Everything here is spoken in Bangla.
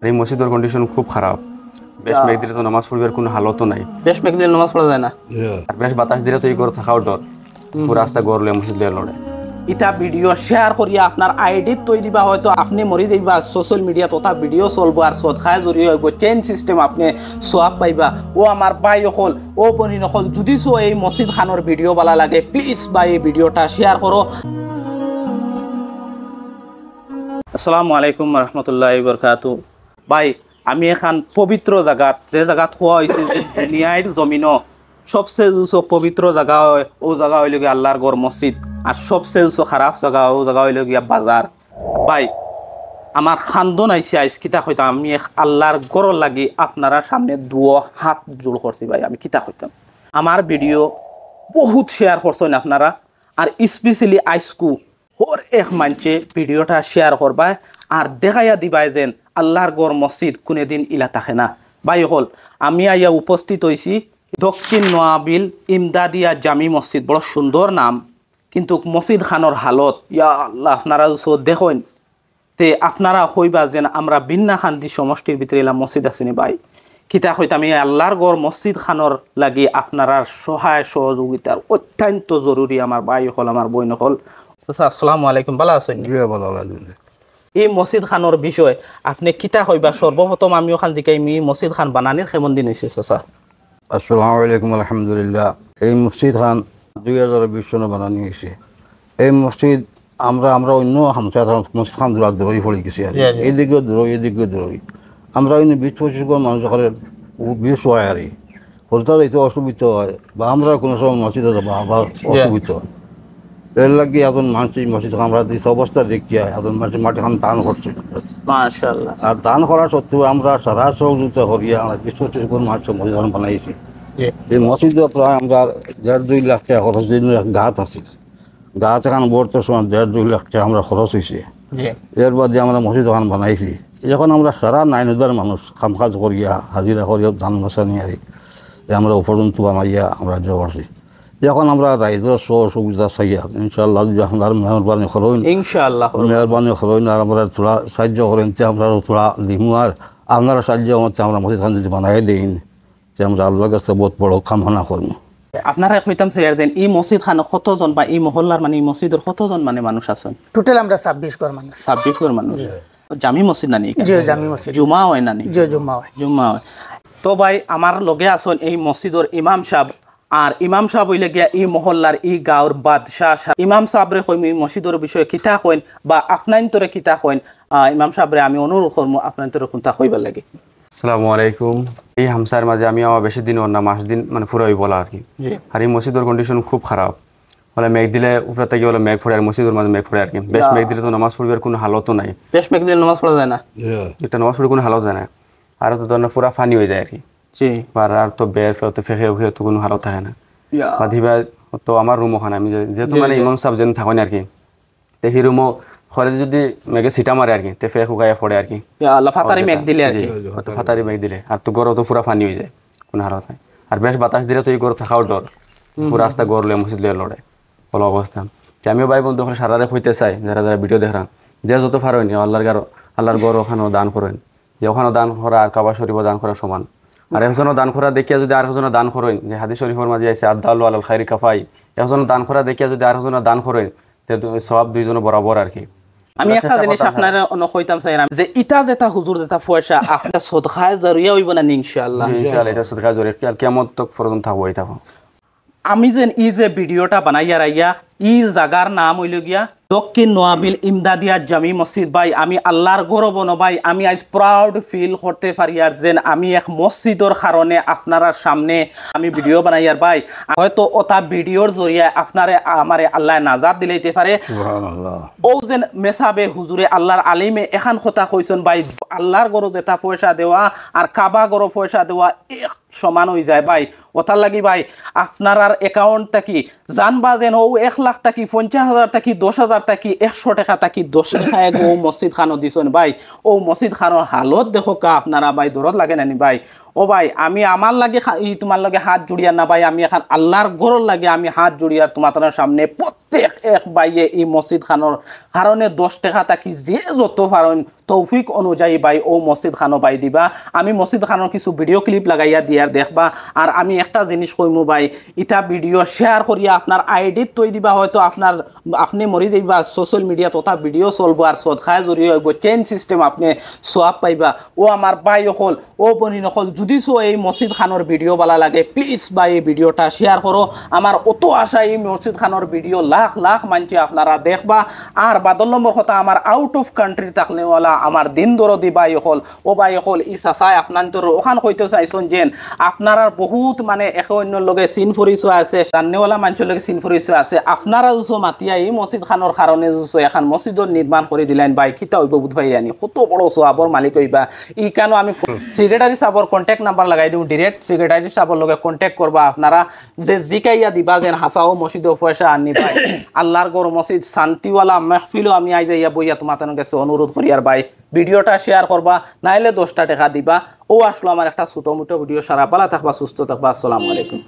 এই মসজিদের কন্ডিশন খুব খারাপ। বেশ মেঘ দিলে তো নামাজ পড়বার কোনো হালতও নাই। বেশ মেঘ দিলে নামাজ পড়া যায় না। আর বেশ বাতাস দিলে তো এই ঘর থাকাও ডর। পুরো রাস্তা ঘর লয়ে মসজিদ লয়ে লড়ে। ইটা ভিডিও শেয়ার করিয়া আপনার আইডি তৈ দিবা, হয়তো আপনি মরি দিবা, সোশ্যাল মিডিয়া তথা ভিডিও চলবো আর সদখায় জড়িয়ে হইব, চেইন সিস্টেম আপনি সোয়াব পাইবা। ও আমার ভাই হল, ও বনি নকল, যদি এই মসজিদ খানোর ভিডিও বালা লাগে প্লিজ ভাই এই ভিডিওটা শেয়ার করো। আসসালামু আলাইকুম রহমতুল্লাহি বরকাতু। ভাই আমি এখন পবিত্র জায়গাত, যে জায়গাত খোয়া হয়েছে দুনিয়ার জমিনও সবচেয়ে উঁচু পবিত্র জায়গা হয়, ও জায়গা হইল গিয়ে আল্লাহর গড় মসজিদ। আর সবচেয়ে উঁচু খারাপ জায়গা, ও জায়গা হইল গিয়া বাজার। ভাই আমার খান্দন আইসি আইস কিতা হইতাম, আমি আল্লাহর গড় লাগি আপনারা সামনে দুও হাত জোড় করছি। ভাই আমি কিতা হইতাম, আমার ভিডিও বহুত শেয়ার করছেন আপনারা, আর স্পেশালি আইসকু হর এক মানছে ভিডিওটা শেয়ার করবা আর দেখাইয়া দিবাই যেন আল্লাহর গড় মসজিদ কোনোদিন ইলা থাকে না। ভাই হল আমি আইয়া উপস্থিত হয়েছি দক্ষিণ নোয়াবিল ইমদাদিয়া জামি মসজিদ। বড় সুন্দর নাম, কিন্তু মসজিদ খানোর হালত ইয়া আল্লাহ আপনারা দেখেন তে আপনারা হইবা যেন আমরা বিন্না খান্দি সমষ্টির ভিতরে এলাম মসজিদ আসেনি। ভাই কিতা হইতাম এই আল্লাহর গড় মসজিদ খানোর লাগি আপনারা সহায় সহযোগিতার অত্যন্ত জরুরি। আমার ভাই হল, আমার বই নকল, আসসালামু আলাইকুম, ভালো আছেন? এই মসজিদ খানোর বিষয় আপনি কিতা হইবা? সর্বপ্রথম আমি ওখান থেকে মসজিদ খান বানানির কেমন দিন হয়েছে? চাচা আসসালামু আলাইকুম আলহামদুলিল্লাহ। এই মসজিদ খান 2020 সনে বানানি হয়েছে। এই মসজিদ আমরা অন্য হামসা মসজিদ খান দূরই পড়ে গেছি আর এইদিকেও দূরই এদিকেও দূরই। আমরা অন্য 20-25 জন মানুষ বিশ হয় আর হলতা যাইতে অসুবিধা হয়, বা আমরা কোনো সময় মসজিদে যাবো আবার অসুবিধা হয়। এর লাগে এখন মানুষ মসজিদ আমরা অবস্থা দেখিয়া এখন মানুষ মাটি খান দান করছে মাশাআল্লাহ। আর দান করা সত্ত্বেও আমরা সারা সহযোগিতা করিয়া আমরা কিছু করে মানুষ মসজিদ বানাইছি। এই মসজিদে প্রায় আমরা 1.5-2 লাখ টাকা খরচ দিন। গাছ আছে, গাছ এখন বর্তমান 1.5-2 লাখ টাকা আমরা খরচ হয়েছে। এর বাদে আমরা মসজিদ এখন বানাইছি। এখন আমরা সারা 9,000 মানুষ কাম কাজ করিয়া হাজিরা করিয়া ধান বসা নিয়ে আমরা উপার্জন বানাইয়া আমরা করছি। এখন আমরা রাইজের সুবিধা চাইয়া ইনশাআল্লাহ যদি আপনার মেহরবানি করেন, ইনশাআল্লাহ মেহরবানি করেন আর আমরা থোড়া সাহায্য করেন, আমরা থোড়া দিমু আর আপনারা সাহায্য মতো আমরা মসজিদ খান যদি বানাই দিন যে আমরা আল্লাহর কাছে বহুত বড় কামনা করবো। আপনারা কইতাম স্যার দেন এই মসজিদ খান কতজন বা এই মহল্লার মানে এই মসজিদের কতজন মানে মানুষ আছেন? টোটাল আমরা 26 ঘর মানুষ। 26 ঘর মানুষ। জামি মসজিদ নানি? জি জামি মসজিদ। জুমা হয় নানি? জি জুমা হয়। জুমা হয়। তো ভাই আমার লগে আছেন এই মসজিদের ইমাম সাহেব, আর ইমাম সাহেব হইলে গিয়া এই মহল্লার এই গাঁওর বাদশাহ। ইমাম সাহেবরে কইম এই মসজিদের বিষয়ে কিতা কইন বা আপনাইন্তরে কিতা কইন। ইমাম সাহেবরে আমি অনুরোধ করবো আপনাইন্তরে কোনটা কইবার লাগে। আসসালামু আলাইকুম। এই হামসার মাঝে আমি আমার বেশি দিন না মাস দিন মানে পুরো বলা আর কি। আর এই মসজিদের কন্ডিশন খুব খারাপ। বলে মেঘ দিলে উপরে থেকে বলে মেঘ পড়ে, আর মসজিদের মাঝে মেঘ পড়ে আর কি। বেশ মেঘ দিলে তো নামাজ পড়বার কোনো হালতও নাই। বেশ মেঘ দিলে নামাজ পড়া যায় না। এটা নামাজ পড়ে কোনো হালত যায় না। আর তো ধরেন পুরা ফানি হয়ে যায় আর কি। জি। আর তো বের ফেরত ফেঁকে উঠে তো কোনো হালত থাকে না। বা দিবা তো আমার রুম ওখানে আমি যেহেতু মানে ইমাম সাহেব যেন থাকেন আর কি, তো সেই রুমও খরে যদি মেঘে সিটা মারে আর কি, তে ফেক উগাইয়া পড়ে আর কি। ফাতারি মেঘ দিলে আর কি। ফাতারি মেঘ দিলে আর তো গড় তো পুরা ফানি হয়ে যায়, কোনো হালত হয়। আর বেশ বাতাস দিলে তো এই গড় থাকাও ডর। পুরো রাস্তা গড় লয়ে মসজিদ লয়ে লড়ে বলো অবস্থা। আমিও ভাই বন্ধু ওখানে সারারে হইতে চাই, যারা যারা ভিডিও দেখলাম যে যত পারেন আল্লাহর গড় ওখানেও দান করেন, যে ওখানেও দান করা আর কাবা শরীফও দান করা সমান। আর একজনও দান করা দেখিয়া যদি আরেকজনও দান করেন, যে হাদিস শরীফের মাঝে আছে আদালু আলাল খাইরি কাফাই, একজনও দান করা দেখিয়া যদি আরেকজনও দান করেন সব দুইজনও বরাবর আর কি। আমি একটা জিনিস আপনার কইতাম চাই যে ইটা যেটা হুজুর যেটা পয়সা আপনার সদকায় জরিয়া হইব না ইনশাআল্লাহ। ইনশাআল্লাহ এটা সদকায় জরিয়া আর কিয়ামত তক পর্যন্ত থাকবো এটা। আমি যেন ই যে ভিডিওটা বানাইয়া রাইয়া ই জাগার নাম হইল গিয়া দক্ষিণ নোয়াবিল ইমদাদিয়া জামি মসজিদ। ভাই আমি আল্লাহর গৌরব ন ভাই, আমি আজ প্রাউড ফিল করতে পারি আর যেন আমি এক মসজিদের কারণে আপনারা সামনে আমি ভিডিও বানাইয়ার। ভাই হয়তো ওটা ভিডিওর জরিয়া আপনারে আমারে আল্লাহ নাজাত দিলাইতে পারে। ও যেন মেসাবে হুজুরে আল্লাহর আলিমে এখান কথা কইছেন ভাই, আল্লাহর গরো যেটা পয়সা দেওয়া আর কাবা গরো পয়সা দেওয়া এক সমান হয়ে যায়। ভাই ওটার লাগি ভাই আপনার অ্যাকাউন্ট থাকি জানবা যেন ও 1 লাখ থাকি 50,000 থাকি 10,000 থাকি 100 টাকা থাকি 10 টাকা ও মসজিদ খানো দিছেন। ভাই ও মসজিদ খানোর হালত দেখো কা আপনারা ভাই দরদ লাগে নানি ভাই। ও ভাই আমি আমার লাগে তোমার লগে হাত জুড়িয়ার না ভাই, আমি এখন আল্লাহর গরর লাগে আমি হাত জুড়িয়ার তোমার সামনে প্রত্যেক এক বাইয়ে এই মসজিদ খানোর কারণে 10 টাকা থাকি যে যত পারেন তৌফিক অনুযায়ী বাই ও মসজিদ খানো বাই দিবা। আমি মসজিদ খানোর কিছু ভিডিও ক্লিপ লাগাইয়া দিয়ার দেখবা। আর আমি একটা জিনিস কইমু ভাই, ইটা ভিডিও শেয়ার করিয়া আপনার আইডিত তৈ দিবা, হয়তো আপনি মরি দিবা সোশ্যাল মিডিয়া তথা ভিডিও চলবো আর সদখায় জড়িয়ে হইব, চেইন সিস্টেম আপনি সোয়াব পাইবা। ও আমার ভাই হল, ও বনি নকল, যদি এই মসজিদ খানোর ভিডিও বালা লাগে প্লিজ ভাই এই ভিডিওটা শেয়ার করো। আমার অত আশা এই মসজিদ খানোর ভিডিও লাখ লাখ মানছে আপনারা দেখবা। আর 12 নম্বর কথা, আমার আউট অফ কান্ট্রি থাকলেওয়ালা আমার দিন দরদি ভাই হল, ও ভাই হল ই চাচাই আপনার ওখান হইতে চাইছেন যেন আপনারা বহুত মানে একে অন্যর লগে চিন পরিচয় আছে, জানেওয়ালা মানুষের লগে চিন পরিচয় আছে, আপনারা যুছো মাতিয়া এই মসজিদ খানোর কারণে যুছো এখন মসজিদর নির্মাণ করে দিলেন ভাই, খিতা হইব বুধ ভাই আনি কত বড় সোয়াবর মালিক হইবা। ই কেন আমি সেক্রেটারি সাহেবর কন্ট্যাক্ট নাম্বার লাগাই দিও, ডিরেক্ট সেক্রেটারি সাহেবর লগে কন্ট্যাক্ট করবা আপনারা, যে জিকাইয়া দিবা যেন হাসাও মসজিদও পয়সা আনি ভাই। আল্লাহর গড় মসজিদ শান্তিওয়ালা মেহফিলও আমি আই যাইয়া বইয়া তোমাদের কাছে অনুরোধ করি। আর ভাই ভিডিওটা শেয়ার করবা, নাইলে 10টা টাকা দিবা। ও আসলো আমার একটা ছোট মোটো ভিডিও, সারা পালা থাকবা, সুস্থ থাকবা, আসসালামু আলাইকুম।